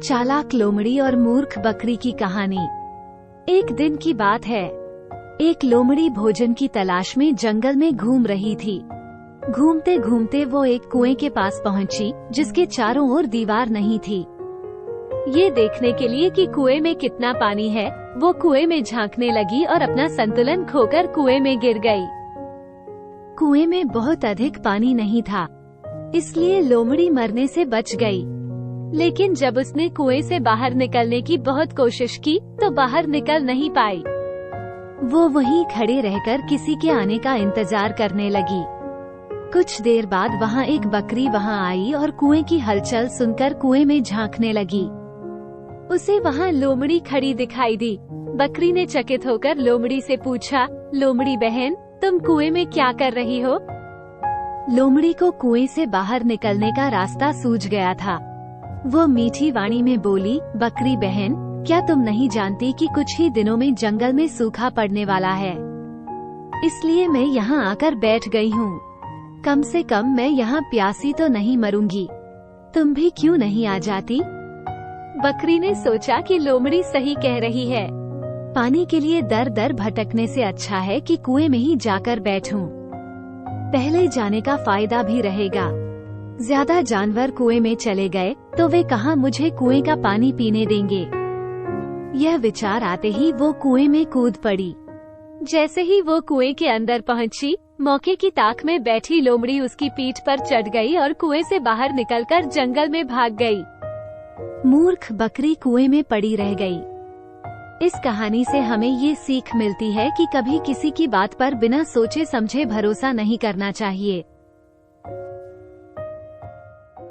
चालाक लोमड़ी और मूर्ख बकरी की कहानी। एक दिन की बात है। एक लोमड़ी भोजन की तलाश में जंगल में घूम रही थी। घूमते घूमते वो एक कुएं के पास पहुंची, जिसके चारों ओर दीवार नहीं थी। ये देखने के लिए कि कुएं में कितना पानी है, वो कुएं में झांकने लगी और अपना संतुलन खोकर कुएं में गिर गई। कुएं में बहुत अधिक पानी नहीं था, इसलिए लोमड़ी मरने से बच गई। लेकिन जब उसने कुएं से बाहर निकलने की बहुत कोशिश की तो बाहर निकल नहीं पाई। वो वहीं खड़े रहकर किसी के आने का इंतजार करने लगी। कुछ देर बाद वहाँ एक बकरी वहाँ आई और कुएं की हलचल सुनकर कुएं में झांकने लगी। उसे वहाँ लोमड़ी खड़ी दिखाई दी। बकरी ने चकित होकर लोमड़ी से पूछा, लोमड़ी बहन, तुम कुएं में क्या कर रही हो? लोमड़ी को कुएं से बाहर निकलने का रास्ता सूझ गया था। वो मीठी वाणी में बोली, बकरी बहन, क्या तुम नहीं जानती कि कुछ ही दिनों में जंगल में सूखा पड़ने वाला है, इसलिए मैं यहाँ आकर बैठ गई हूँ। कम से कम मैं यहाँ प्यासी तो नहीं मरूंगी। तुम भी क्यों नहीं आ जाती? बकरी ने सोचा कि लोमड़ी सही कह रही है। पानी के लिए दर दर भटकने से अच्छा है कि कुएं में ही जाकर बैठूं। पहले जाने का फायदा भी रहेगा। ज्यादा जानवर कुएं में चले गए तो वे कहाँ मुझे कुएं का पानी पीने देंगे। यह विचार आते ही वो कुएं में कूद पड़ी। जैसे ही वो कुएं के अंदर पहुंची, मौके की ताक में बैठी लोमड़ी उसकी पीठ पर चढ़ गई और कुएं से बाहर निकलकर जंगल में भाग गई। मूर्ख बकरी कुएं में पड़ी रह गई। इस कहानी से हमें ये सीख मिलती है कि कभी किसी की बात पर बिना सोचे समझे भरोसा नहीं करना चाहिए।